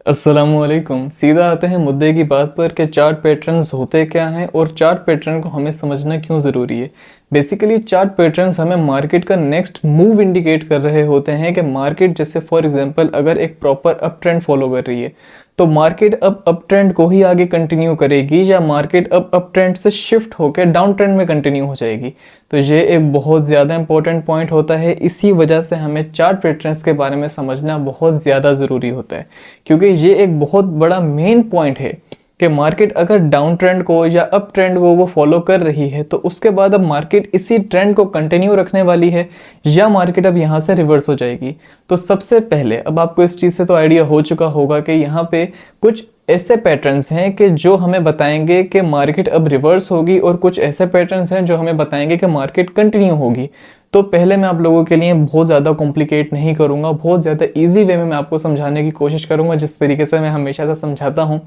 अस्सलामुअलैकुम। सीधा आते हैं मुद्दे की बात पर कि चार्ट पैटर्न्स होते क्या हैं और चार्ट पैटर्न को हमें समझना क्यों ज़रूरी है। बेसिकली चार्ट पैटर्न्स हमें मार्केट का नेक्स्ट मूव इंडिकेट कर रहे होते हैं कि मार्केट जैसे फॉर एग्जांपल अगर एक प्रॉपर अप ट्रेंड फॉलो कर रही है तो मार्केट अब अप ट्रेंड को ही आगे कंटिन्यू करेगी या मार्केट अब अप ट्रेंड से शिफ्ट होकर डाउन ट्रेंड में कंटिन्यू हो जाएगी। तो ये एक बहुत ज़्यादा इंपॉर्टेंट पॉइंट होता है। इसी वजह से हमें चार्ट पैटर्न्स के बारे में समझना बहुत ज़्यादा ज़रूरी होता है, क्योंकि ये एक बहुत बड़ा मेन पॉइंट है कि मार्केट अगर डाउन ट्रेंड को या अप ट्रेंड को वो फॉलो कर रही है तो उसके बाद अब मार्केट इसी ट्रेंड को कंटिन्यू रखने वाली है या मार्केट अब यहाँ से रिवर्स हो जाएगी। तो सबसे पहले अब आपको इस चीज़ से तो आइडिया हो चुका होगा कि यहाँ पे कुछ ऐसे पैटर्न्स हैं कि जो हमें बताएंगे कि मार्केट अब रिवर्स होगी और कुछ ऐसे पैटर्न्स हैं जो हमें बताएंगे कि मार्केट कंटिन्यू होगी। तो पहले मैं आप लोगों के लिए बहुत ज़्यादा कॉम्प्लिकेट नहीं करूँगा, बहुत ज़्यादा इजी वे में मैं आपको समझाने की कोशिश करूँगा जिस तरीके से मैं हमेशा से समझाता हूँ।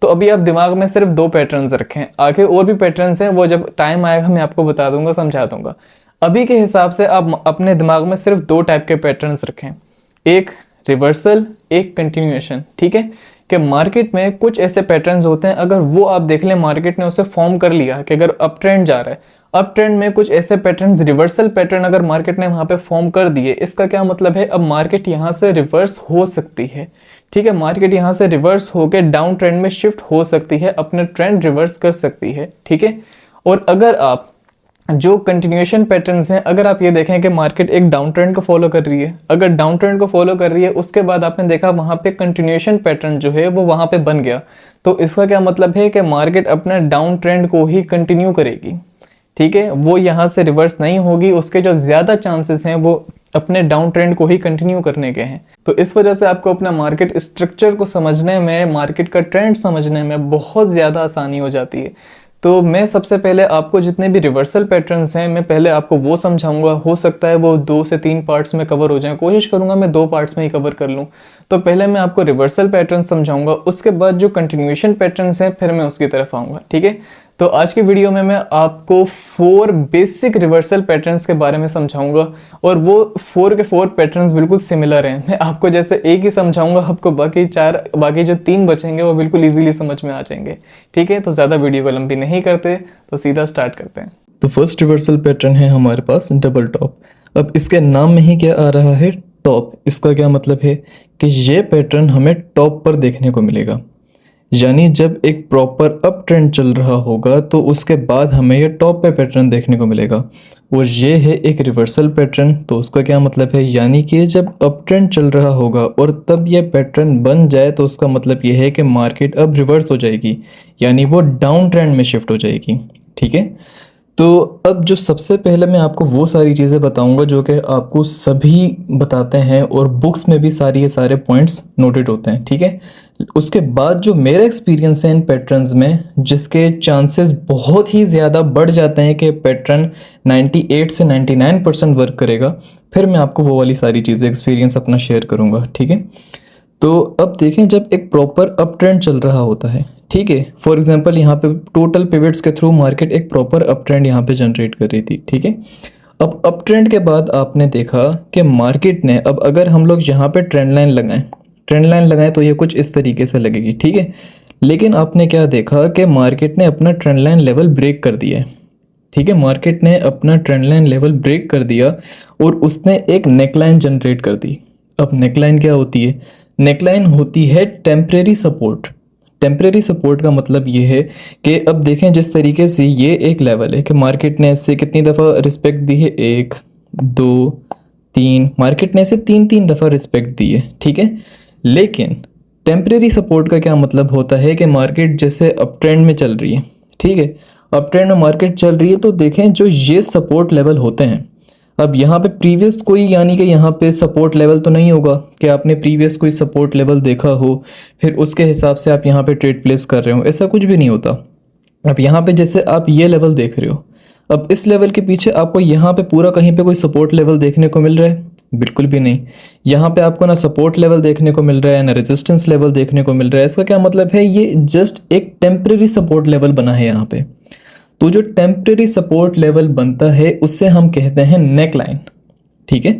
तो अभी आप दिमाग में सिर्फ 2 पैटर्न्स रखें, आगे और भी पैटर्न्स हैं वो जब टाइम आएगा मैं आपको बता दूंगा, समझा दूंगा। अभी के हिसाब से आप अपने दिमाग में सिर्फ 2 टाइप के पैटर्न्स रखें, एक रिवर्सल, एक कंटिन्यूएशन। ठीक है कि मार्केट में कुछ ऐसे पैटर्न्स होते हैं, अगर वो आप देख लें मार्केट ने उसे फॉर्म कर लिया कि अगर अप ट्रेंड जा रहा है, अप ट्रेंड में कुछ ऐसे पैटर्न्स रिवर्सल पैटर्न अगर मार्केट ने वहां पे फॉर्म कर दिए, इसका क्या मतलब है अब मार्केट यहां से रिवर्स हो सकती है। ठीक है, मार्केट यहां से रिवर्स होकर डाउन ट्रेंड में शिफ्ट हो सकती है, अपने ट्रेंड रिवर्स कर सकती है। ठीक है, और अगर आप जो कंटिन्यूएशन पैटर्न्स हैं, अगर आप ये देखें कि मार्केट एक डाउन ट्रेंड को फॉलो कर रही है, अगर डाउन ट्रेंड को फॉलो कर रही है उसके बाद आपने देखा वहाँ पे कंटिन्यूएशन पैटर्न जो है वो वहाँ पे बन गया, तो इसका क्या मतलब है कि मार्केट अपने डाउन ट्रेंड को ही कंटिन्यू करेगी। ठीक है, वो यहाँ से रिवर्स नहीं होगी, उसके जो ज़्यादा चांसेस हैं वो अपने डाउन ट्रेंड को ही कंटिन्यू करने के हैं। तो इस वजह से आपको अपना मार्केट स्ट्रक्चर को समझने में, मार्केट का ट्रेंड समझने में बहुत ज़्यादा आसानी हो जाती है। तो मैं सबसे पहले आपको जितने भी रिवर्सल पैटर्न्स हैं मैं पहले आपको वो समझाऊंगा। हो सकता है वो 2 से 3 पार्ट्स में कवर हो जाए, कोशिश करूंगा मैं 2 पार्ट्स में ही कवर कर लूं। तो पहले मैं आपको रिवर्सल पैटर्न समझाऊंगा, उसके बाद जो कंटिन्यूएशन पैटर्न्स हैं फिर मैं उसकी तरफ आऊँगा। ठीक है, तो आज की वीडियो में मैं आपको 4 बेसिक रिवर्सल पैटर्न्स के बारे में समझाऊंगा और वो 4 के 4 पैटर्न्स बिल्कुल सिमिलर हैं। मैं आपको जैसे एक ही समझाऊंगा, आपको बाकी जो 3 बचेंगे वो बिल्कुल इजीली समझ में आ जाएंगे। ठीक है, तो ज़्यादा वीडियो को लंबी नहीं करते, तो सीधा स्टार्ट करते हैं। तो फर्स्ट रिवर्सल पैटर्न है हमारे पास डबल टॉप। अब इसके नाम में ही क्या आ रहा है, टॉप। इसका क्या मतलब है कि ये पैटर्न हमें टॉप पर देखने को मिलेगा, यानी जब एक प्रॉपर अप ट्रेंड चल रहा होगा तो उसके बाद हमें ये टॉप पे पैटर्न देखने को मिलेगा, और ये है एक रिवर्सल पैटर्न। तो उसका क्या मतलब है, यानी कि जब अप ट्रेंड चल रहा होगा और तब ये पैटर्न बन जाए तो उसका मतलब ये है कि मार्केट अब रिवर्स हो जाएगी, यानी वो डाउन ट्रेंड में शिफ्ट हो जाएगी। ठीक है, तो अब जो सबसे पहले मैं आपको वो सारी चीज़ें बताऊंगा जो कि आपको सभी बताते हैं और बुक्स में भी ये सारे पॉइंट्स नोटेड होते हैं। ठीक है, उसके बाद जो मेरा एक्सपीरियंस है इन पैटर्न्स में, जिसके चांसेस बहुत ही ज़्यादा बढ़ जाते हैं कि पैटर्न 98 से 99% वर्क करेगा, फिर मैं आपको वो वाली सारी चीज़ें एक्सपीरियंस अपना शेयर करूँगा। ठीक है, तो अब देखें जब एक प्रॉपर अप ट्रेंड चल रहा होता है, ठीक है, फॉर एग्जांपल यहाँ पे टोटल पिवट्स के थ्रू मार्केट एक प्रॉपर अप ट्रेंड यहाँ पे जनरेट कर रही थी। ठीक है, अब अप ट्रेंड के बाद आपने देखा कि मार्केट ने, अब अगर हम लोग यहाँ पे ट्रेंड लाइन लगाएं तो ये कुछ इस तरीके से लगेगी। ठीक है, लेकिन आपने क्या देखा कि मार्केट ने अपना ट्रेंड लाइन लेवल ब्रेक कर दिया है। ठीक है, मार्केट ने अपना ट्रेंड लाइन लेवल ब्रेक कर दिया और उसने एक नेकलाइन जनरेट कर दी। अब नेकलाइन क्या होती है, नेकलाइन होती है टेम्परेरी सपोर्ट। टेम्परेरी सपोर्ट का मतलब ये है कि अब देखें जिस तरीके से ये एक लेवल है कि मार्केट ने इससे कितनी दफ़ा रिस्पेक्ट दी है, 1 2 3, मार्केट ने इसे 3 दफ़ा रिस्पेक्ट दी है। ठीक है, लेकिन टेम्परेरी सपोर्ट का क्या मतलब होता है कि मार्केट जैसे अप ट्रेंड में चल रही है, ठीक है, अप ट्रेंड में मार्केट चल रही है, तो देखें जो ये सपोर्ट लेवल होते हैं, अब यहाँ पे प्रीवियस कोई, यानी कि यहाँ पे सपोर्ट लेवल तो नहीं होगा कि आपने प्रीवियस कोई सपोर्ट लेवल देखा हो फिर उसके हिसाब से आप यहाँ पे ट्रेड प्लेस कर रहे हो, ऐसा कुछ भी नहीं होता। अब यहाँ पे जैसे आप ये लेवल देख रहे हो, अब इस लेवल के पीछे आपको यहाँ पे पूरा कहीं पे कोई सपोर्ट लेवल देखने को मिल रहा है, बिल्कुल भी नहीं। यहाँ पे आपको ना सपोर्ट लेवल देखने को मिल रहा है ना रेजिस्टेंस लेवल देखने को मिल रहा है। इसका क्या मतलब है, ये जस्ट एक टेम्परेरी सपोर्ट लेवल बना है यहाँ पे। तो जो टेम्परेरी सपोर्ट लेवल बनता है उससे हम कहते हैं नेक लाइन। ठीक है,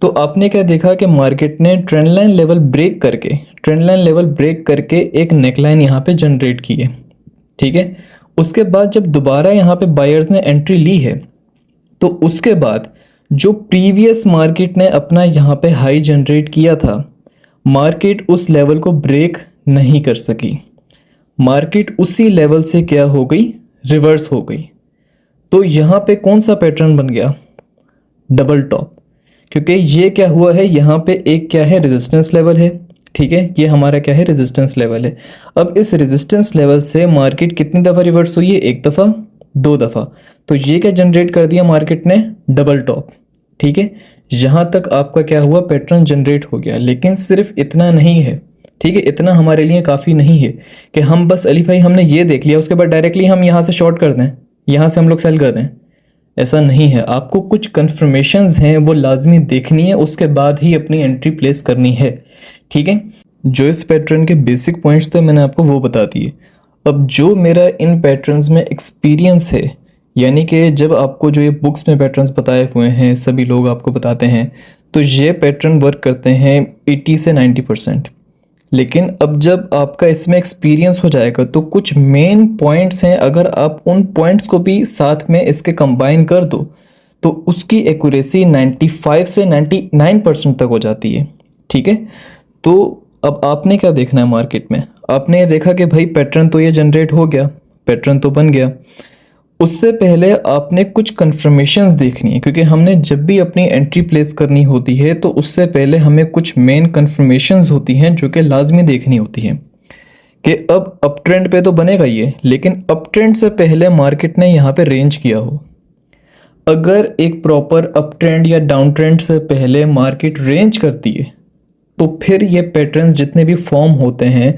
तो आपने क्या देखा कि मार्केट ने ट्रेंड लाइन लेवल ब्रेक करके ट्रेंड लाइन लेवल ब्रेक करके एक नेकलाइन यहाँ पे जनरेट की है, ठीक है। उसके बाद जब दोबारा यहाँ पे बायर्स ने एंट्री ली है तो उसके बाद जो प्रीवियस मार्केट ने अपना यहाँ पे हाई जनरेट किया था, मार्केट उस लेवल को ब्रेक नहीं कर सकी, मार्केट उसी लेवल से क्या हो गई, रिवर्स हो गई। तो यहाँ पे कौन सा पैटर्न बन गया, डबल टॉप, क्योंकि ये क्या हुआ है, यहाँ पे एक क्या है, रेजिस्टेंस लेवल है, ठीक है, ये हमारा क्या है, रेजिस्टेंस लेवल है। अब इस रेजिस्टेंस लेवल से मार्केट कितनी दफ़ा रिवर्स हुई है, एक दफ़ा, दो दफ़ा, तो ये क्या जनरेट कर दिया मार्केट ने, डबल टॉप, ठीक है। यहाँ तक आपका क्या हुआ, पैटर्न जनरेट हो गया। लेकिन सिर्फ इतना नहीं है, ठीक है, इतना हमारे लिए काफ़ी नहीं है कि हम बस अली भाई हमने ये देख लिया उसके बाद डायरेक्टली हम यहाँ से शॉर्ट कर दें, यहाँ से हम लोग सेल कर दें, ऐसा नहीं है। आपको कुछ कन्फर्मेशंस हैं वो लाजमी देखनी है, उसके बाद ही अपनी एंट्री प्लेस करनी है, ठीक है। जो इस पैटर्न के बेसिक पॉइंट्स थे मैंने आपको वो बता दिए। अब जो मेरा इन पैटर्न्स में एक्सपीरियंस है, यानी कि जब आपको जो ये बुक्स में पैटर्न्स बताए हुए हैं, सभी लोग आपको बताते हैं, तो ये पैटर्न वर्क करते हैं 80 से 90%। लेकिन अब जब आपका इसमें एक्सपीरियंस हो जाएगा तो कुछ मेन पॉइंट्स हैं, अगर आप उन पॉइंट्स को भी साथ में इसके कंबाइन कर दो तो उसकी एक्यूरेसी 95 से 99% तक हो जाती है, ठीक है। तो अब आपने क्या देखना है मार्केट में, आपने ये देखा कि भाई पैटर्न तो ये जनरेट हो गया, पैटर्न तो बन गया, उससे पहले आपने कुछ कन्फर्मेशंस देखनी है, क्योंकि हमने जब भी अपनी एंट्री प्लेस करनी होती है तो उससे पहले हमें कुछ मेन कन्फर्मेशंस होती हैं जो कि लाजमी देखनी होती हैं कि अब अप ट्रेंड पे तो बनेगा ये, लेकिन अप ट्रेंड से पहले मार्केट ने यहाँ पे रेंज किया हो। अगर एक प्रॉपर अप ट्रेंड या डाउन ट्रेंड से पहले मार्केट रेंज करती है तो फिर ये पैटर्न्स जितने भी फॉर्म होते हैं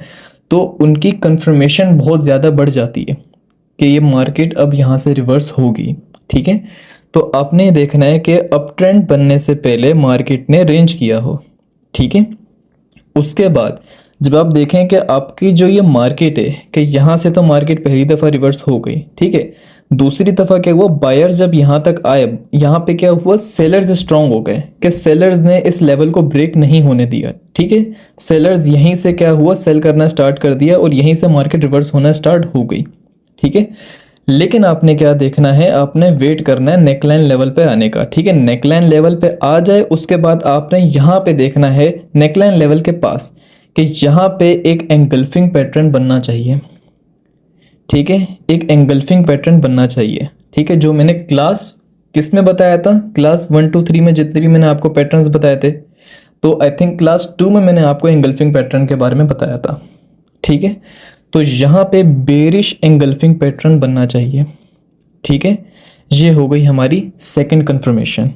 तो उनकी कन्फर्मेशन बहुत ज़्यादा बढ़ जाती है कि ये मार्केट अब यहाँ से रिवर्स होगी, ठीक है। तो आपने देखना है कि अप ट्रेंड बनने से पहले मार्केट ने रेंज किया हो, ठीक है। उसके बाद जब आप देखें कि आपकी जो ये मार्केट है कि यहाँ से तो मार्केट पहली दफ़ा रिवर्स हो गई, ठीक है, दूसरी दफ़ा क्या हुआ, बायर्स जब यहाँ तक आए, यहाँ पे क्या हुआ, सेलर्स स्ट्रांग हो गए कि सेलर्स ने इस लेवल को ब्रेक नहीं होने दिया, ठीक है। सेलर्स यहीं से क्या हुआ, सेल करना स्टार्ट कर दिया और यहीं से मार्केट रिवर्स होना स्टार्ट हो गई, ठीक है। लेकिन आपने क्या देखना है, आपने वेट करना है नेकलाइन लेवल पे आने का, ठीक है। नेकलाइन लेवल पे आ जाए उसके बाद आपने यहाँ पे देखना है नेकलाइन लेवल के पास कि यहाँ पे एक एंगल्फिंग पैटर्न बनना चाहिए, ठीक है, एक एंगल्फिंग पैटर्न बनना चाहिए, ठीक है। जो मैंने क्लास किस में बताया था, क्लास 1 2 3 में जितने भी मैंने आपको पैटर्न्स बताए थे, तो आई थिंक क्लास 2 में मैंने आपको एंगल्फिंग पैटर्न के बारे में बताया था, ठीक है। तो यहाँ पे बेरिश एंगल्फिंग पैटर्न बनना चाहिए, ठीक है। ये हो गई हमारी सेकंड कंफर्मेशन।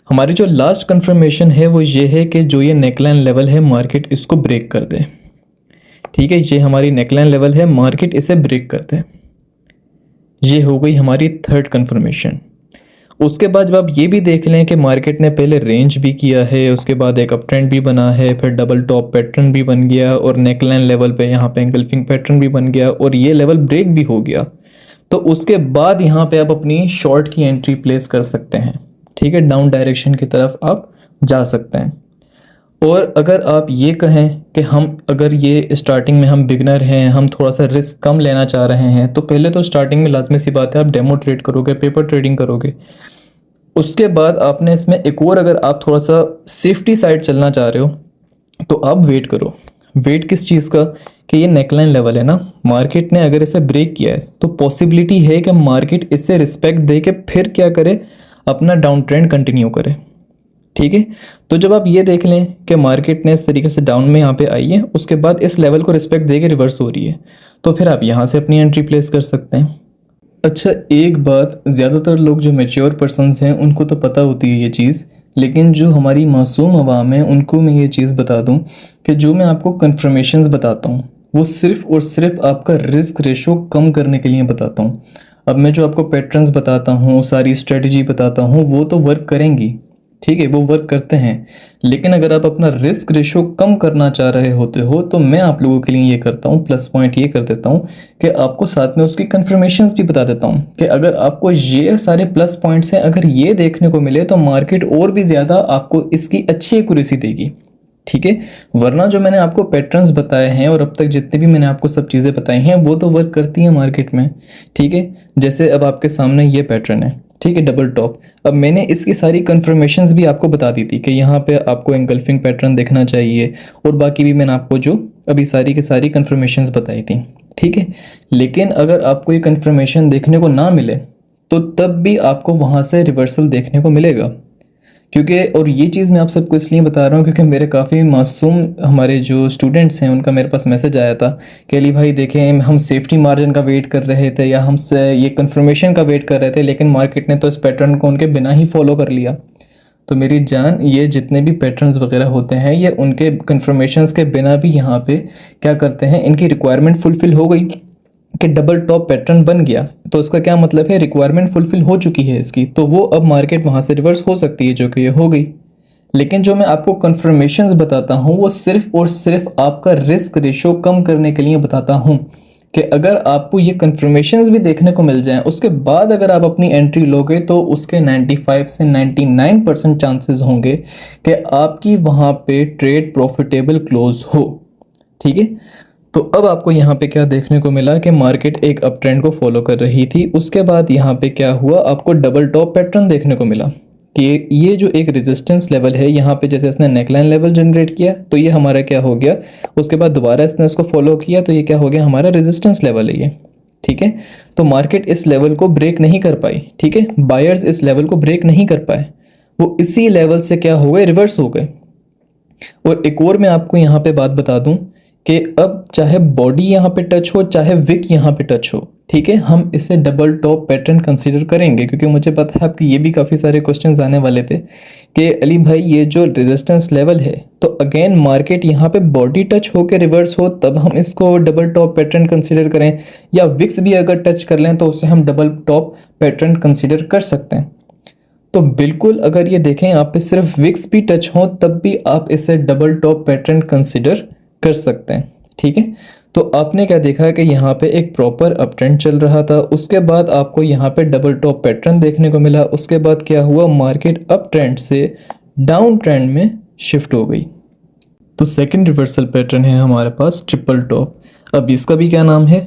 हमारी जो लास्ट कंफर्मेशन है वो ये है कि जो ये नेकलाइन लेवल है मार्केट इसको ब्रेक कर दे, ठीक है। ये हमारी नेकलाइन लेवल है, मार्केट इसे ब्रेक कर दे। ये हो गई हमारी थर्ड कंफर्मेशन। उसके बाद जब आप ये भी देख लें कि मार्केट ने पहले रेंज भी किया है, उसके बाद एक अप ट्रेंड भी बना है, फिर डबल टॉप पैटर्न भी बन गया और नेकलाइन लेवल पे यहाँ पे एंगल्फिंग पैटर्न भी बन गया और ये लेवल ब्रेक भी हो गया, तो उसके बाद यहाँ पे आप अपनी शॉर्ट की एंट्री प्लेस कर सकते हैं, ठीक है। डाउन डायरेक्शन की तरफ आप जा सकते हैं। और अगर आप ये कहें कि हम अगर ये स्टार्टिंग में हम बिगनर हैं, हम थोड़ा सा रिस्क कम लेना चाह रहे हैं, तो पहले तो स्टार्टिंग में लाजमी सी बात है आप डेमो ट्रेड करोगे, पेपर ट्रेडिंग करोगे। उसके बाद आपने इसमें एक और, अगर आप थोड़ा सा सेफ्टी साइड चलना चाह रहे हो तो आप वेट करो। वेट किस चीज़ का, कि ये नेकलाइन लेवल है ना, मार्केट ने अगर इसे ब्रेक किया है तो पॉसिबिलिटी है कि मार्केट इससे रिस्पेक्ट दे के फिर क्या करे, अपना डाउन ट्रेंड कंटिन्यू करे, ठीक है। तो जब आप ये देख लें कि मार्केट ने इस तरीके से डाउन में यहाँ पे आई है, उसके बाद इस लेवल को रिस्पेक्ट दे के रिवर्स हो रही है, तो फिर आप यहाँ से अपनी एंट्री प्लेस कर सकते हैं। अच्छा, एक बात, ज़्यादातर लोग जो मैच्योर पर्सनस हैं उनको तो पता होती है ये चीज़, लेकिन जो हमारी मासूम अवाम है उनको मैं ये चीज़ बता दूं कि जो मैं आपको कन्फर्मेशंस बताता हूँ वो सिर्फ़ और सिर्फ आपका रिस्क रेशो कम करने के लिए बताता हूँ। अब मैं जो आपको पैटर्न्स बताता हूँ, सारी स्ट्रेटजी बताता हूँ, वो तो वर्क करेंगी, ठीक है, वो वर्क करते हैं, लेकिन अगर आप अपना रिस्क रेशो कम करना चाह रहे होते हो तो मैं आप लोगों के लिए ये करता हूँ, प्लस पॉइंट ये कर देता हूँ कि आपको साथ में उसकी कन्फर्मेशंस भी बता देता हूँ कि अगर आपको ये सारे प्लस पॉइंट्स हैं, अगर ये देखने को मिले तो मार्केट और भी ज़्यादा आपको इसकी अच्छी एक्यूरेसी देगी, ठीक है। वरना जो मैंने आपको पैटर्न्स बताए हैं और अब तक जितने भी मैंने आपको सब चीज़ें बताई हैं वो तो वर्क करती हैं मार्केट में, ठीक है। जैसे अब आपके सामने ये पैटर्न है, ठीक है, डबल टॉप। अब मैंने इसकी सारी कन्फर्मेशंस भी आपको बता दी थी कि यहाँ पे आपको एंगल्फिंग पैटर्न देखना चाहिए, और बाकी भी मैंने आपको जो अभी सारी की सारी कन्फर्मेशंस बताई थी, ठीक है। लेकिन अगर आपको ये कन्फर्मेशन देखने को ना मिले तो तब भी आपको वहाँ से रिवर्सल देखने को मिलेगा, क्योंकि और ये चीज़ मैं आप सबको इसलिए बता रहा हूँ क्योंकि मेरे काफ़ी मासूम हमारे जो स्टूडेंट्स हैं उनका मेरे पास मैसेज आया था कि अली भाई देखें, हम सेफ्टी मार्जिन का वेट कर रहे थे या हम से ये कंफर्मेशन का वेट कर रहे थे, लेकिन मार्केट ने तो इस पैटर्न को उनके बिना ही फॉलो कर लिया। तो मेरी जान, ये जितने भी पैटर्न्स वगैरह होते हैं ये उनके कंफर्मेशंस के बिना भी यहाँ पे क्या करते हैं, इनकी रिक्वायरमेंट फुलफ़िल हो गई कि डबल टॉप पैटर्न बन गया, तो उसका क्या मतलब है, रिक्वायरमेंट फुलफिल हो चुकी है इसकी, तो वो अब मार्केट वहाँ से रिवर्स हो सकती है, जो कि ये हो गई। लेकिन जो मैं आपको कन्फर्मेशंस बताता हूँ वो सिर्फ और सिर्फ आपका रिस्क रेशो कम करने के लिए बताता हूँ कि अगर आपको ये कन्फर्मेशंस भी देखने को मिल जाएं उसके बाद अगर आप अपनी एंट्री लोगे तो उसके 95 से 99% चांसेस होंगे कि आपकी वहाँ पे ट्रेड प्रॉफिटेबल क्लोज हो, ठीक है। तो अब आपको यहाँ पे क्या देखने को मिला कि मार्केट एक अप ट्रेंड को फॉलो कर रही थी, उसके बाद यहाँ पे क्या हुआ, आपको डबल टॉप पैटर्न देखने को मिला कि ये जो एक रेजिस्टेंस लेवल है यहाँ पे, जैसे इसने नेकलाइन लेवल जनरेट किया तो ये हमारा क्या हो गया, उसके बाद दोबारा इसने इसको फॉलो किया तो ये क्या हो गया, हमारा रेजिस्टेंस लेवल है ये, ठीक है। तो मार्केट इस लेवल को ब्रेक नहीं कर पाई, ठीक है, बायर्स इस लेवल को ब्रेक नहीं कर पाए, वो इसी लेवल से क्या हो गए, रिवर्स हो गए। और एक और मैं आपको यहाँ पे बात बता दूं कि अब चाहे बॉडी यहाँ पे टच हो चाहे विक यहाँ पे टच हो, ठीक है, हम इसे डबल टॉप पैटर्न कंसीडर करेंगे, क्योंकि मुझे पता है आपके ये भी काफ़ी सारे क्वेश्चंस आने वाले थे कि अली भाई ये जो रेजिस्टेंस लेवल है तो अगेन मार्केट यहाँ पे बॉडी टच हो के रिवर्स हो तब हम इसको डबल टॉप पैटर्न कंसीडर करें, या विक्स भी अगर टच कर लें तो उसे हम डबल टॉप पैटर्न कंसीडर कर सकते हैं। तो बिल्कुल अगर ये देखें आप पे सिर्फ विक्स भी टच हो तब भी आप इसे डबल टॉप पैटर्न कंसीडर कर सकते हैं, ठीक है। तो आपने क्या देखा कि यहाँ पे एक प्रॉपर अप ट्रेंड चल रहा था, उसके बाद आपको यहाँ पे डबल टॉप पैटर्न देखने को मिला, उसके बाद क्या हुआ, मार्केट अप ट्रेंड से डाउन ट्रेंड में शिफ्ट हो गई। तो सेकंड रिवर्सल पैटर्न है हमारे पास ट्रिपल टॉप। अब इसका भी क्या नाम है,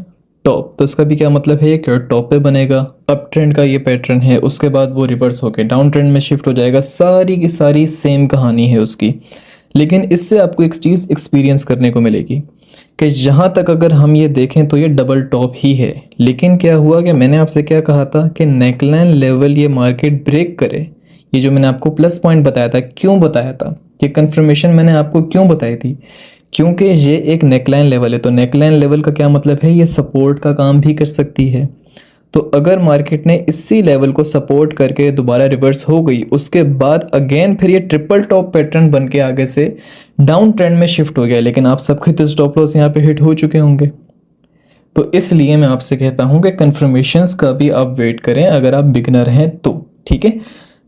टॉप, तो इसका भी क्या मतलब है, ये क्या टॉप पे बनेगा, अप ट्रेंड का ये पैटर्न है, उसके बाद वो रिवर्स होकर डाउन ट्रेंड में शिफ्ट हो जाएगा, सारी की सारी सेम कहानी है उसकी। लेकिन इससे आपको एक चीज़ एक्सपीरियंस करने को मिलेगी कि जहाँ तक अगर हम ये देखें तो ये डबल टॉप ही है, लेकिन क्या हुआ कि मैंने आपसे क्या कहा था कि नेकलाइन लेवल ये मार्केट ब्रेक करे, ये जो मैंने आपको प्लस पॉइंट बताया था, क्यों बताया था, ये कंफर्मेशन मैंने आपको क्यों बताई थी, क्योंकि ये एक नेकलाइन लेवल है। तो नेकलाइन लेवल का क्या मतलब है, ये सपोर्ट का काम भी कर सकती है। तो अगर मार्केट ने इसी लेवल को सपोर्ट करके दोबारा रिवर्स हो गई, उसके बाद अगेन फिर ये ट्रिपल टॉप पैटर्न बन के आगे से डाउन ट्रेंड में शिफ्ट हो गया, लेकिन आप सबके तो स्टॉप लॉस यहाँ पे हिट हो चुके होंगे। तो इसलिए मैं आपसे कहता हूँ कि कन्फर्मेशंस का भी आप वेट करें अगर आप बिगनर हैं तो, ठीक है।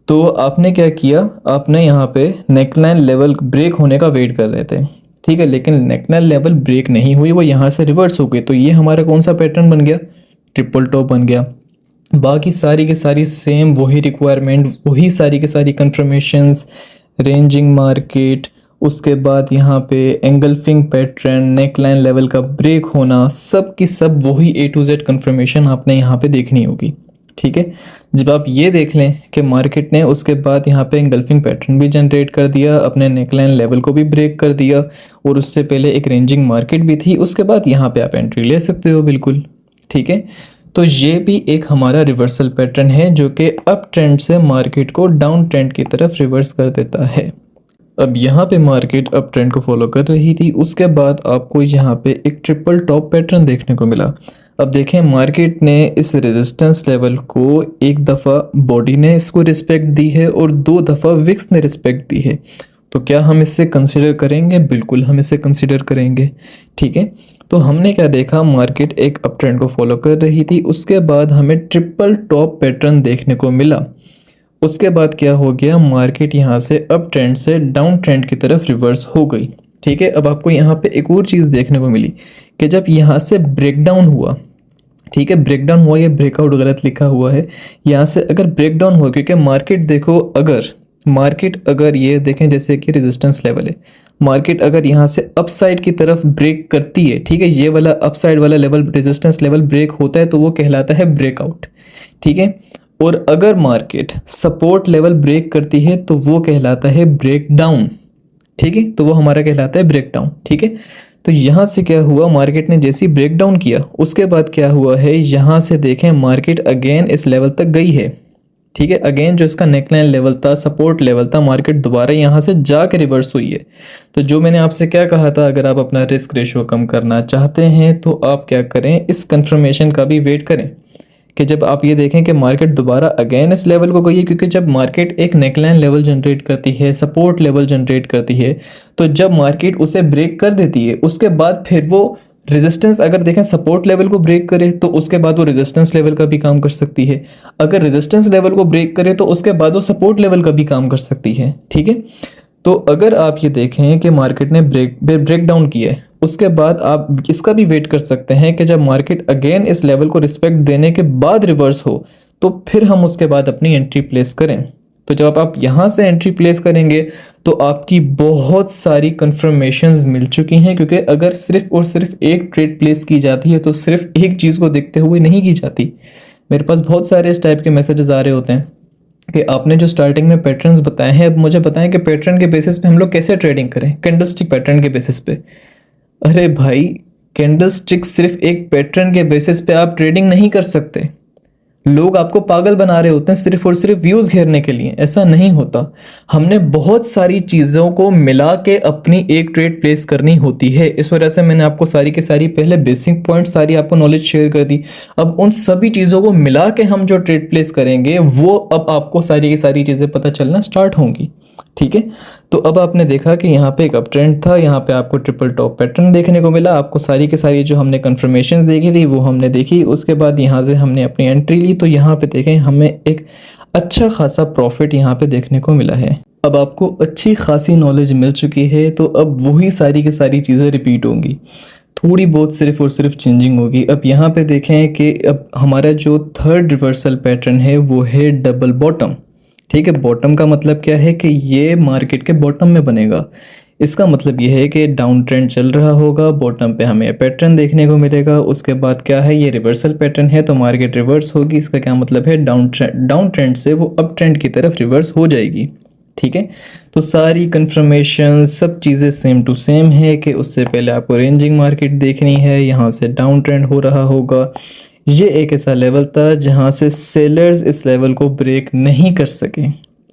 तो आपने क्या किया, आपने यहाँ पे नेकलाइन लेवल ब्रेक होने का वेट कर रहे थे, ठीक है, लेकिन नेकलाइन लेवल ब्रेक नहीं हुई, वो यहाँ से रिवर्स हो गई, तो ये हमारा कौन सा पैटर्न बन गया, ट्रिपल टॉप बन गया। बाकी सारी की सारी सेम वही रिक्वायरमेंट, वही सारी की सारी कन्फर्मेशंस, रेंजिंग मार्केट, उसके बाद यहाँ पे एंगल्फिंग पैटर्न, नेकलाइन लेवल का ब्रेक होना, सब की सब वही A to Z कन्फर्मेशन आपने यहाँ पे देखनी होगी, ठीक है। जब आप ये देख लें कि मार्केट ने उसके बाद यहाँ पे एंगल्फिंग पैटर्न भी जनरेट कर दिया, अपने नेकलाइन लेवल को भी ब्रेक कर दिया, और उससे पहले एक रेंजिंग मार्केट भी थी, उसके बाद यहाँ पे आप एंट्री ले सकते हो बिल्कुल, ठीक है। तो ये भी एक हमारा रिवर्सल पैटर्न है जो कि अप ट्रेंड से मार्केट को डाउन ट्रेंड की तरफ रिवर्स कर देता है। अब यहाँ पे मार्केट अप ट्रेंड को फॉलो कर रही थी, उसके बाद आपको यहाँ पे एक ट्रिपल टॉप पैटर्न देखने को मिला। अब देखें मार्केट ने इस रेजिस्टेंस लेवल को एक दफ़ा बॉडी ने इसको रिस्पेक्ट दी है और दो दफ़ा विक्स ने रिस्पेक्ट दी है, तो क्या हम इससे कंसिडर करेंगे, बिल्कुल हम इसे कंसिडर करेंगे, ठीक है। तो हमने क्या देखा, मार्केट एक अप ट्रेंड को फॉलो कर रही थी, उसके बाद हमें ट्रिपल टॉप पैटर्न देखने को मिला, उसके बाद क्या हो गया, मार्केट यहाँ से अप ट्रेंड से डाउन ट्रेंड की तरफ रिवर्स हो गई, ठीक है। अब आपको यहाँ पे एक और चीज़ देखने को मिली कि जब यहाँ से ब्रेकडाउन हुआ, ठीक है, ब्रेकडाउन हुआ, ये ब्रेकआउट गलत लिखा हुआ है, यहाँ से अगर ब्रेकडाउन हुआ, क्योंकि मार्केट देखो, अगर मार्केट अगर ये देखें जैसे कि रेजिस्टेंस लेवल है, मार्केट अगर यहाँ से अपसाइड की तरफ ब्रेक करती है, ठीक है, ये वाला अपसाइड वाला लेवल रेजिस्टेंस लेवल ब्रेक होता है तो वो कहलाता है ब्रेकआउट, ठीक है। और अगर मार्केट सपोर्ट लेवल ब्रेक करती है तो वो कहलाता है ब्रेक डाउन, ठीक है, तो वो हमारा कहलाता है ब्रेक डाउन, ठीक है। तो यहाँ से क्या हुआ, मार्केट ने जैसे ही ब्रेक डाउन किया उसके बाद क्या हुआ है, यहाँ से देखें मार्केट अगेन इस लेवल तक गई है, ठीक है। अगेन जो इसका नेकलाइन लेवल था, सपोर्ट लेवल था, मार्केट दोबारा यहाँ से जाके रिवर्स हुई है। तो जो मैंने आपसे क्या कहा था, अगर आप अपना रिस्क रेशो कम करना चाहते हैं तो आप क्या करें, इस कंफर्मेशन का भी वेट करें कि जब आप ये देखें कि मार्केट दोबारा अगेन इस लेवल को गई है, क्योंकि जब मार्केट एक नेकलाइन लेवल जनरेट करती है, सपोर्ट लेवल जनरेट करती है, तो जब मार्केट उसे ब्रेक कर देती है उसके बाद फिर वो रेजिस्टेंस, अगर देखें सपोर्ट लेवल को ब्रेक करे तो उसके बाद वो रेजिस्टेंस लेवल का भी काम कर सकती है, अगर रेजिस्टेंस लेवल को ब्रेक करे तो उसके बाद वो सपोर्ट लेवल का भी काम कर सकती है, ठीक है। तो अगर आप ये देखें कि मार्केट ने ब्रेक डाउन किया है, उसके बाद आप इसका भी वेट कर सकते हैं कि जब मार्केट अगेन इस लेवल को रिस्पेक्ट देने के बाद रिवर्स हो तो फिर हम उसके बाद अपनी एंट्री प्लेस करें। तो जब आप यहाँ से एंट्री प्लेस करेंगे तो आपकी बहुत सारी कंफर्मेशंस मिल चुकी हैं, क्योंकि अगर सिर्फ और सिर्फ एक ट्रेड प्लेस की जाती है तो सिर्फ एक चीज़ को देखते हुए नहीं की जाती। मेरे पास बहुत सारे इस टाइप के मैसेजेस आ रहे होते हैं कि आपने जो स्टार्टिंग में पैटर्न्स बताए हैं, अब मुझे बताएं कि पैटर्न के बेसिस पे हम लोग कैसे ट्रेडिंग करें, कैंडलस्टिक पैटर्न के बेसिस पे। अरे भाई, कैंडलस्टिक सिर्फ एक पैटर्न के बेसिस पे आप ट्रेडिंग नहीं कर सकते। लोग आपको पागल बना रहे होते हैं सिर्फ और सिर्फ व्यूज़ घेरने के लिए, ऐसा नहीं होता। हमने बहुत सारी चीज़ों को मिला के अपनी एक ट्रेड प्लेस करनी होती है। इस वजह से मैंने आपको सारी के सारी पहले बेसिक पॉइंट सारी आपको नॉलेज शेयर कर दी। अब उन सभी चीज़ों को मिला के हम जो ट्रेड प्लेस करेंगे वो अब आपको सारी की सारी चीज़ें पता चलना स्टार्ट होंगी, ठीक है। तो अब आपने देखा कि यहाँ पे एक अप ट्रेंड था, यहाँ पे आपको ट्रिपल टॉप पैटर्न देखने को मिला, आपको सारी के सारी जो हमने कन्फर्मेशन देखी थी वो हमने देखी। उसके बाद यहाँ से हमने अपनी एंट्री ली, तो यहाँ पे देखें हमें एक अच्छा खासा प्रॉफिट यहाँ पे देखने को मिला है। अब आपको अच्छी खासी नॉलेज मिल चुकी है, तो अब वही सारी की सारी चीज़ें रिपीट होंगी, थोड़ी बहुत सिर्फ और सिर्फ चेंजिंग होगी। अब यहाँ पे देखें कि अब हमारा जो थर्ड रिवर्सल पैटर्न है वो है डबल बॉटम, ठीक है। बॉटम का मतलब क्या है कि ये मार्केट के बॉटम में बनेगा। इसका मतलब ये है कि डाउन ट्रेंड चल रहा होगा, बॉटम पे हमें पैटर्न देखने को मिलेगा। उसके बाद क्या है, ये रिवर्सल पैटर्न है तो मार्केट रिवर्स होगी। इसका क्या मतलब है, डाउन ट्रेंड से वो अप ट्रेंड की तरफ रिवर्स हो जाएगी, ठीक है। तो सारी कंफर्मेशन सब चीज़ें सेम टू सेम है कि उससे पहले आपको रेंजिंग मार्केट देखनी है, यहाँ से डाउन ट्रेंड हो रहा होगा। ये एक ऐसा लेवल था जहाँ से सेलर्स इस लेवल को ब्रेक नहीं कर सके,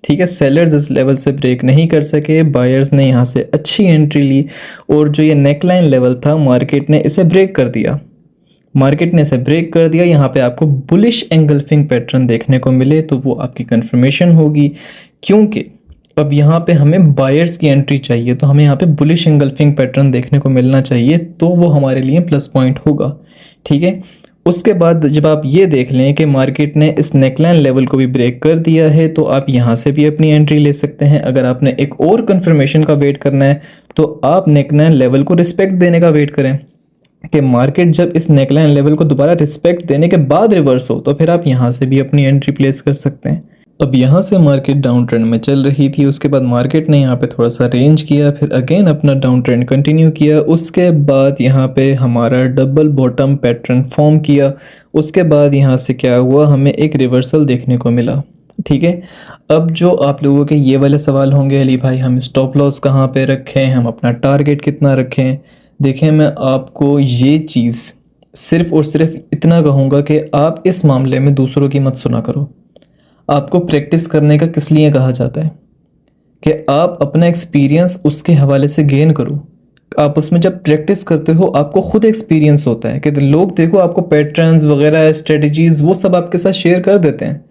ठीक है। सेलर्स इस लेवल से ब्रेक नहीं कर सके, बायर्स ने यहाँ से अच्छी एंट्री ली और जो ये नेकलाइन लेवल था मार्केट ने इसे ब्रेक कर दिया। मार्केट ने इसे ब्रेक कर दिया, यहाँ पे आपको बुलिश एंगल्फिंग पैटर्न देखने को मिले तो वो आपकी कंफर्मेशन होगी, क्योंकि अब यहाँ पे हमें बायर्स की एंट्री चाहिए तो हमें यहाँ पे बुलिश एंगल्फिंग पैटर्न देखने को मिलना चाहिए, तो वो हमारे लिए प्लस पॉइंट होगा, ठीक है। उसके बाद जब आप ये देख लें कि मार्केट ने इस नेकलाइन लेवल को भी ब्रेक कर दिया है तो आप यहाँ से भी अपनी एंट्री ले सकते हैं। अगर आपने एक और कंफर्मेशन का वेट करना है तो आप नेकलाइन लेवल को रिस्पेक्ट देने का वेट करें कि मार्केट जब इस नेकलाइन लेवल को दोबारा रिस्पेक्ट देने के बाद रिवर्स हो तो फिर आप यहाँ से भी अपनी एंट्री प्लेस कर सकते हैं। अब यहाँ से मार्केट डाउन ट्रेंड में चल रही थी, उसके बाद मार्केट ने यहाँ पे थोड़ा सा रेंज किया, फिर अगेन अपना डाउन ट्रेंड कंटिन्यू किया। उसके बाद यहाँ पे हमारा डबल बॉटम पैटर्न फॉर्म किया। उसके बाद यहाँ से क्या हुआ, हमें एक रिवर्सल देखने को मिला, ठीक है। अब जो आप लोगों के ये वाले सवाल होंगे, अली भाई हम स्टॉप लॉस कहाँ पे रखें, हम अपना टारगेट कितना रखें। देखें, मैं आपको ये चीज़ सिर्फ और सिर्फ इतना कहूँगा कि आप इस मामले में दूसरों की मत सुना करो। आपको प्रैक्टिस करने का किस लिए कहा जाता है कि आप अपना एक्सपीरियंस उसके हवाले से गेन करो। आप उसमें जब प्रैक्टिस करते हो आपको खुद एक्सपीरियंस होता है कि लोग देखो आपको पैटर्न्स वगैरह स्ट्रेटजीज वो सब आपके साथ शेयर कर देते हैं,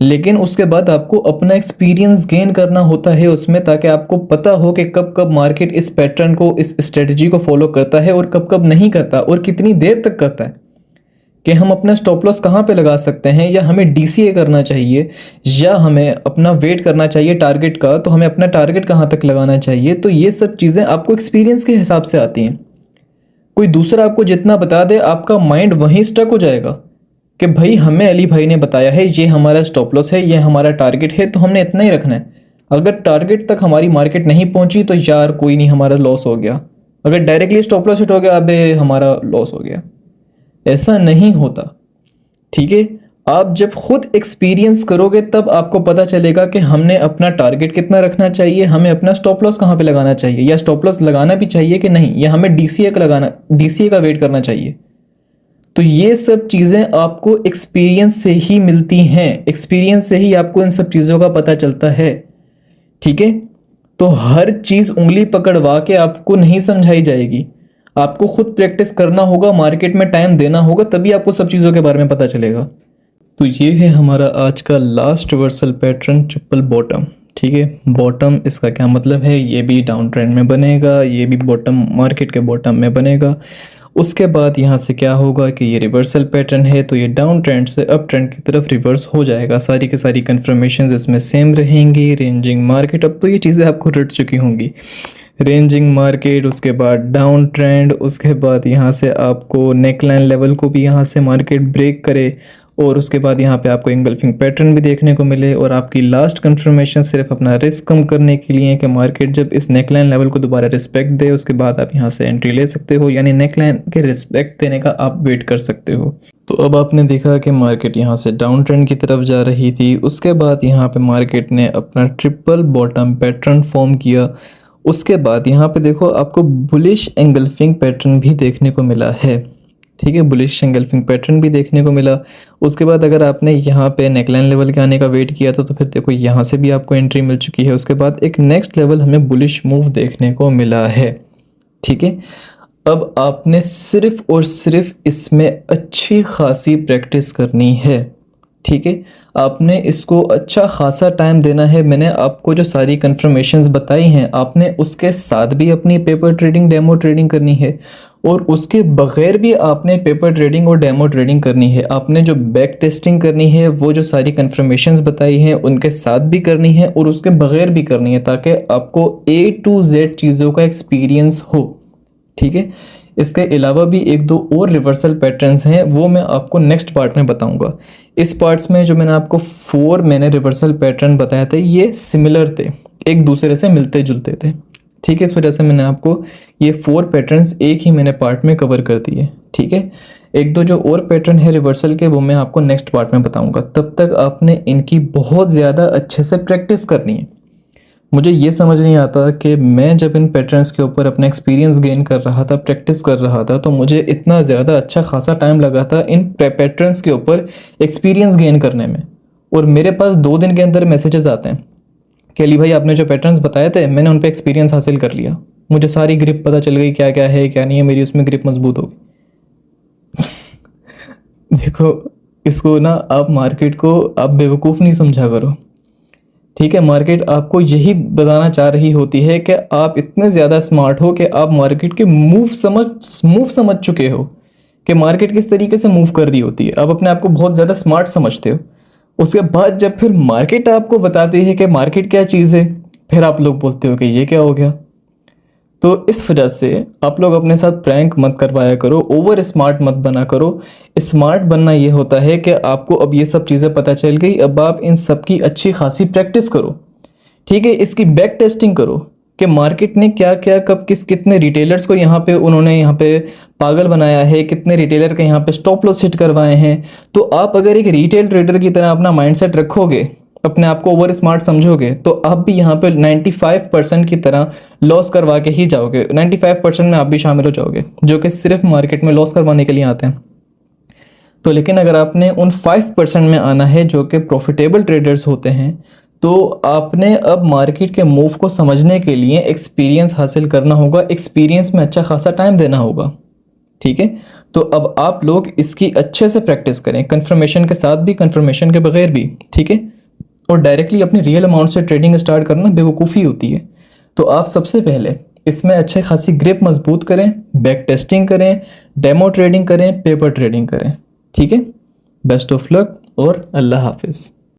लेकिन उसके बाद आपको अपना एक्सपीरियंस गेन करना होता है उसमें, ताकि आपको पता हो कि कब कब मार्केट इस पैटर्न को, इस स्ट्रेटजी को फॉलो करता है और कब कब नहीं करता और कितनी देर तक करता है, कि हम अपना स्टॉप लॉस कहाँ पे लगा सकते हैं, या हमें डीसीए करना चाहिए, या हमें अपना वेट करना चाहिए टारगेट का, तो हमें अपना टारगेट कहाँ तक लगाना चाहिए। तो ये सब चीज़ें आपको एक्सपीरियंस के हिसाब से आती हैं। कोई दूसरा आपको जितना बता दे आपका माइंड वहीं स्टक हो जाएगा कि भाई हमें अली भाई ने बताया है ये हमारा स्टॉप लॉस है, ये हमारा टारगेट है, तो हमने इतना ही रखना है। अगर टारगेट तक हमारी मार्केट नहीं पहुंची तो यार कोई नहीं, हमारा लॉस हो गया। अगर डायरेक्टली स्टॉप लॉस हिट हो गया, अबे हमारा लॉस हो गया। ऐसा नहीं होता, ठीक है। आप जब खुद एक्सपीरियंस करोगे तब आपको पता चलेगा कि हमने अपना टारगेट कितना रखना चाहिए, हमें अपना स्टॉप लॉस कहाँ पे लगाना चाहिए, या स्टॉप लॉस लगाना भी चाहिए कि नहीं, या हमें डीसीए का वेट करना चाहिए। तो ये सब चीज़ें आपको एक्सपीरियंस से ही मिलती हैं, एक्सपीरियंस से ही आपको इन सब चीज़ों का पता चलता है, ठीक है। तो हर चीज़ उंगली पकड़वा के आपको नहीं समझाई जाएगी, आपको खुद प्रैक्टिस करना होगा, मार्केट में टाइम देना होगा, तभी आपको सब चीज़ों के बारे में पता चलेगा। तो ये है हमारा आज का last reversal pattern, triple bottom, ठीक है। बॉटम इसका क्या मतलब है, ये भी डाउन ट्रेंड में बनेगा, ये भी बॉटम मार्केट के बॉटम में बनेगा। उसके बाद यहाँ से क्या होगा कि ये रिवर्सल पैटर्न है, तो ये डाउन ट्रेंड से अप ट्रेंड की तरफ रिवर्स हो जाएगा। सारी की सारी कन्फर्मेशन इसमें सेम रहेंगी। रेंजिंग मार्केट, अब तो ये चीज़ें आपको रट चुकी होंगी। रेंजिंग मार्केट, उसके बाद डाउन ट्रेंड, उसके बाद यहाँ से आपको नेकलाइन लेवल को भी यहाँ से मार्केट ब्रेक करे, और उसके बाद यहाँ पे आपको इंगल्फिंग पैटर्न भी देखने को मिले। और आपकी लास्ट कंफर्मेशन सिर्फ अपना रिस्क कम करने के लिए कि मार्केट जब इस नेकलाइन लेवल को दोबारा रिस्पेक्ट दे, उसके बाद आप यहाँ से एंट्री ले सकते हो, यानी नेकलाइन के रिस्पेक्ट देने का आप वेट कर सकते हो। तो अब आपने देखा कि मार्केट यहाँ से डाउन ट्रेंड की तरफ जा रही थी, उसके बाद यहाँ पे मार्केट ने अपना ट्रिपल बॉटम पैटर्न फॉर्म किया। उसके बाद यहाँ पे देखो आपको बुलिश एंगल्फिंग पैटर्न भी देखने को मिला है, ठीक है। बुलिश एंगल्फिंग पैटर्न भी देखने को मिला। उसके बाद अगर आपने यहाँ पे नेकलाइन लेवल के आने का वेट किया था, तो फिर देखो यहाँ से भी आपको एंट्री मिल चुकी है। उसके बाद एक नेक्स्ट लेवल हमें बुलिश मूव देखने को मिला है, ठीक है। अब आपने सिर्फ और सिर्फ इसमें अच्छी खासी प्रैक्टिस करनी है, ठीक है। आपने इसको अच्छा खासा टाइम देना है। मैंने आपको जो सारी कन्फर्मेशंस बताई हैं, आपने उसके साथ भी अपनी पेपर ट्रेडिंग, डेमो ट्रेडिंग करनी है, और उसके बगैर भी आपने पेपर ट्रेडिंग और डेमो ट्रेडिंग करनी है। आपने जो बैक टेस्टिंग करनी है, वो जो सारी कन्फर्मेशंस बताई हैं उनके साथ भी करनी है, और उसके बगैर भी करनी है, ताकि आपको A to Z चीज़ों का एक्सपीरियंस हो, ठीक है। इसके अलावा भी एक दो और रिवर्सल पैटर्न्स हैं, वो मैं आपको नेक्स्ट पार्ट में बताऊंगा। इस पार्ट्स में जो मैंने आपको 4 मैंने रिवर्सल पैटर्न बताए थे, ये सिमिलर थे, एक दूसरे से मिलते जुलते थे, ठीक है। इस वजह से मैंने आपको ये 4 पैटर्न्स एक ही मैंने पार्ट में कवर कर दिए, ठीक है। एक दो जो और पैटर्न है रिवर्सल के, वो मैं आपको नेक्स्ट पार्ट में बताऊंगा। तब तक आपने इनकी बहुत ज़्यादा अच्छे से प्रैक्टिस करनी है। मुझे ये समझ नहीं आता कि मैं जब इन पैटर्न्स के ऊपर अपना एक्सपीरियंस गेन कर रहा था, प्रैक्टिस कर रहा था, तो मुझे इतना ज़्यादा अच्छा खासा टाइम लगा था इन पैटर्न्स के ऊपर एक्सपीरियंस गेन करने में। और मेरे पास 2 दिन के अंदर मैसेजेस आते हैं कि अली भाई आपने जो पैटर्न्स बताए थे, मैंने उन पर एक्सपीरियंस हासिल कर लिया, मुझे सारी ग्रिप पता चल गई, क्या क्या है क्या नहीं है, मेरी उसमें ग्रिप मजबूत हो गई। देखो, इसको ना आप मार्केट को आप बेवकूफ़ नहीं समझा करो, ठीक है। मार्केट आपको यही बताना चाह रही होती है कि आप इतने ज़्यादा स्मार्ट हो कि आप मार्केट के मूव समझ चुके हो कि मार्केट किस तरीके से मूव कर रही होती है। आप अपने आप को बहुत ज़्यादा स्मार्ट समझते हो। उसके बाद जब फिर मार्केट आपको बताती है कि मार्केट क्या चीज़ है, फिर आप लोग बोलते हो कि ये क्या हो गया। तो इस वजह से आप लोग अपने साथ प्रैंक मत करवाया करो, ओवर स्मार्ट मत बना करो। स्मार्ट बनना ये होता है कि आपको अब ये सब चीज़ें पता चल गई, अब आप इन सब की अच्छी खासी प्रैक्टिस करो, ठीक है। इसकी बैक टेस्टिंग करो कि मार्केट ने क्या क्या कब कितने रिटेलर्स को उन्होंने यहाँ पे पागल बनाया है, कितने रिटेलर के यहाँ पे स्टॉप लॉस हिट करवाए हैं। तो आप अगर एक रिटेल ट्रेडर की तरह अपना माइंडसेट रखोगे, अपने आप को ओवर स्मार्ट समझोगे, तो आप भी यहाँ पे 95% की तरह लॉस करवा के ही जाओगे। 95% में आप भी शामिल हो जाओगे, जो कि सिर्फ मार्केट में लॉस करवाने के लिए आते हैं। तो लेकिन अगर आपने उन 5% में आना है जो कि प्रॉफिटेबल ट्रेडर्स होते हैं, तो आपने अब मार्केट के मूव को समझने के लिए एक्सपीरियंस हासिल करना होगा, एक्सपीरियंस में अच्छा खासा टाइम देना होगा, ठीक है। तो अब आप लोग इसकी अच्छे से प्रैक्टिस करें, कंफर्मेशन के साथ भी, कंफर्मेशन के बगैर भी, ठीक है। और डायरेक्टली अपनी रियल अमाउंट से ट्रेडिंग स्टार्ट करना बेवकूफ़ी होती है। तो आप सबसे पहले इसमें अच्छे खासी ग्रिप मजबूत करें, बैक टेस्टिंग करें, डेमो ट्रेडिंग करें, पेपर ट्रेडिंग करें, ठीक है। बेस्ट ऑफ लक और अल्लाह हाफिज़।